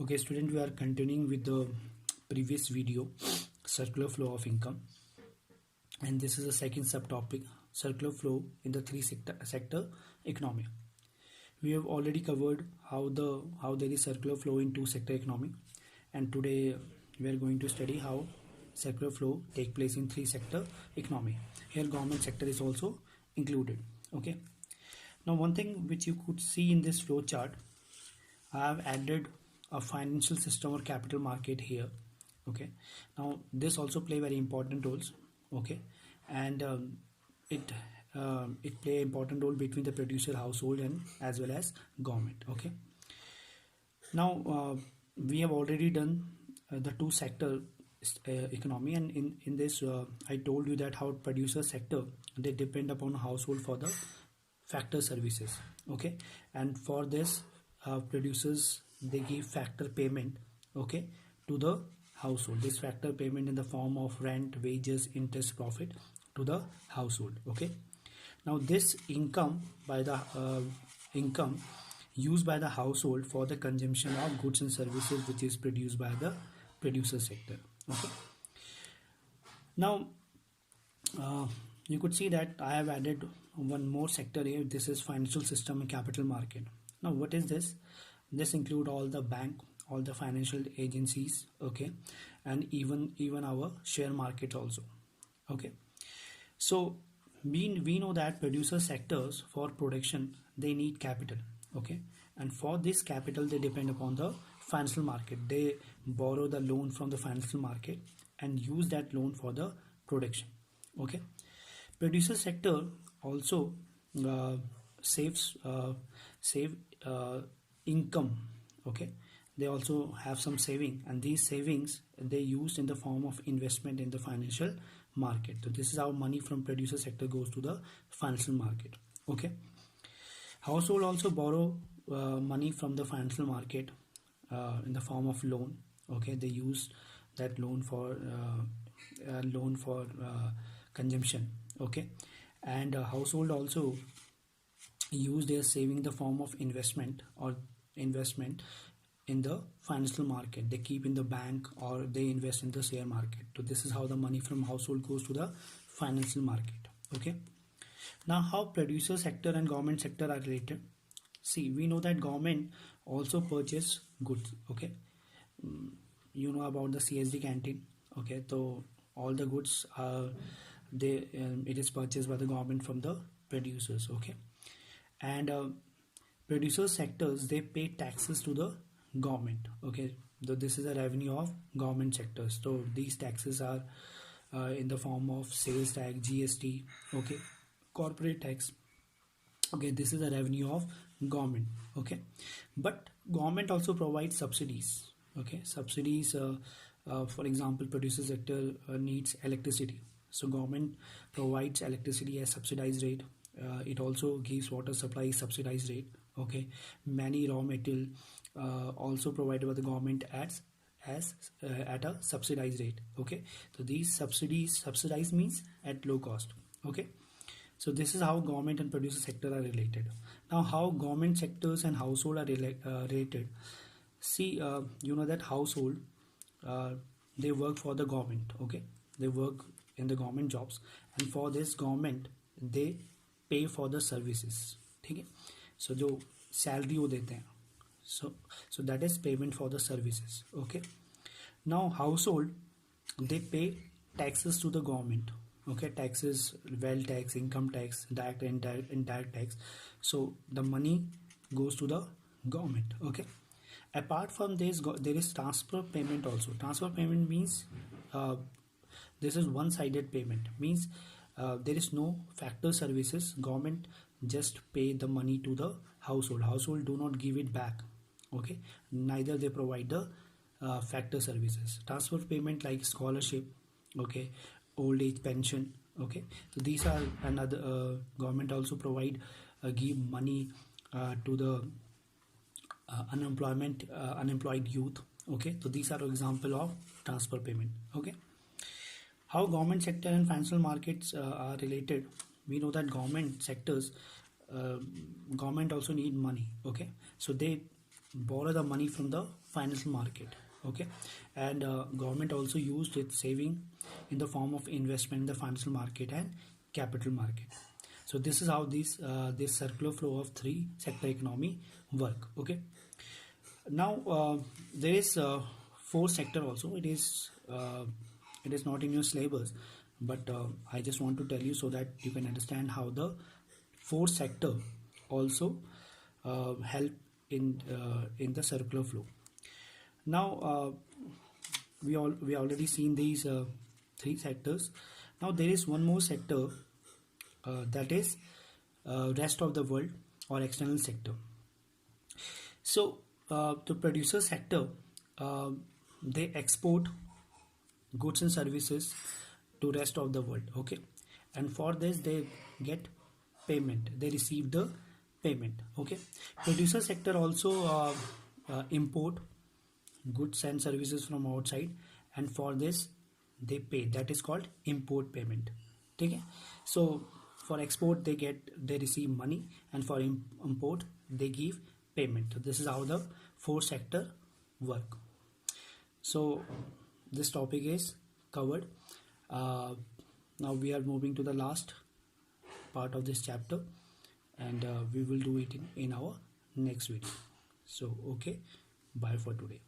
Okay, student, we are continuing with the previous video, circular flow of income, and this is the second subtopic, circular flow in the three sector economy. We have already covered how there is circular flow in two sector economy, and today we are going to study how circular flow take place in three sector economy. Here, government sector is also included. Okay. Now, one thing which you could see in this flow chart, I have added a financial system or capital market here. Okay, now this also play very important roles. Okay, and it it play important role between the producer household and as well as government. Okay, now we have already done the two sector economy, and in this I told you that how producer sector, they depend upon household for the factor services. Okay, and for this producers, they give factor payment, okay, to the household. This factor payment in the form of rent, wages, interest, profit to the household. Okay, now this income by the income used by the household for the consumption of goods and services which is produced by the producer sector. Okay, now you could see that I have added one more sector here. This is financial system and capital market. Now what is this? This include all the bank, all the financial agencies, okay, and even our share market also. Okay, so we know that producer sectors for production, they need capital. Okay, and for this capital they depend upon the financial market. They borrow the loan from the financial market and use that loan for the production. Okay, producer sector also saves save income. Okay, they also have some saving, and these savings they used in the form of investment in the financial market. So this is how money from producer sector goes to the financial market. Okay, household also borrow money from the financial market in the form of loan. Okay, they use that loan for consumption. Okay, and household also use their saving the form of investment or investment in the financial market. They keep in the bank or they invest in the share market. So this is how the money from household goes to the financial market. Okay, now how producer sector and government sector are related. See, we know that government also purchase goods. Okay, you know about the CSD canteen. Okay, so all the goods are it is purchased by the government from the producers. Okay, and producer sectors, they pay taxes to the government. Okay, so this is a revenue of government sectors. So these taxes are in the form of sales tax, GST, okay, corporate tax. Okay, this is a revenue of government. Okay, but government also provides subsidies. Okay, subsidies, for example, producer sector needs electricity, so government provides electricity at subsidized rate. It also gives water supply subsidized rate. Okay, many raw material also provided by the government at a subsidized rate. Okay, so these subsidized means at low cost. Okay, so this is how government and producer sector are related. Now how government sectors and household are related. See, you know that household, they work for the government. Okay, they work in the government jobs, and for this government they pay for the services. ठीक है, so जो salary वो देते हैं, so that is payment for the services. Okay, now household they pay taxes to the government. Okay, taxes, wealth tax, income tax, direct and indirect tax. So the money goes to the government. Okay, apart from this there is transfer payment also. Transfer payment means this is one-sided payment, means there is no factor services. Government just pay the money to the household do not give it back. Okay, neither they provide the factor services. Transfer payment like scholarship, okay, old age pension. Okay, so these are another government also provide give money to the unemployed youth. Okay, so these are example of transfer payment. Okay, how government sector and financial markets are related. We know that government sectors, government also need money. Okay, so they borrow the money from the financial market. Okay, and government also used its saving in the form of investment in the financial market and capital market. So this is how this circular flow of three sector economy work. Okay, now there is fourth sector also. It is not in your syllabus, but I just want to tell you so that you can understand how the fourth sector also help in the circular flow. Now we already seen these three sectors. Now there is one more sector, that is rest of the world or external sector. So the producer sector, they export goods and services to rest of the world. Okay, and for this they get payment, they receive the payment. Okay, producer sector also import goods and services from outside, and for this they pay, that is called import payment. Okay, so for export they receive money, and for import they give payment. So this is how the fourth sector work. So this topic is covered. Now we are moving to the last part of this chapter, and we will do it in our next video. So okay, bye for today.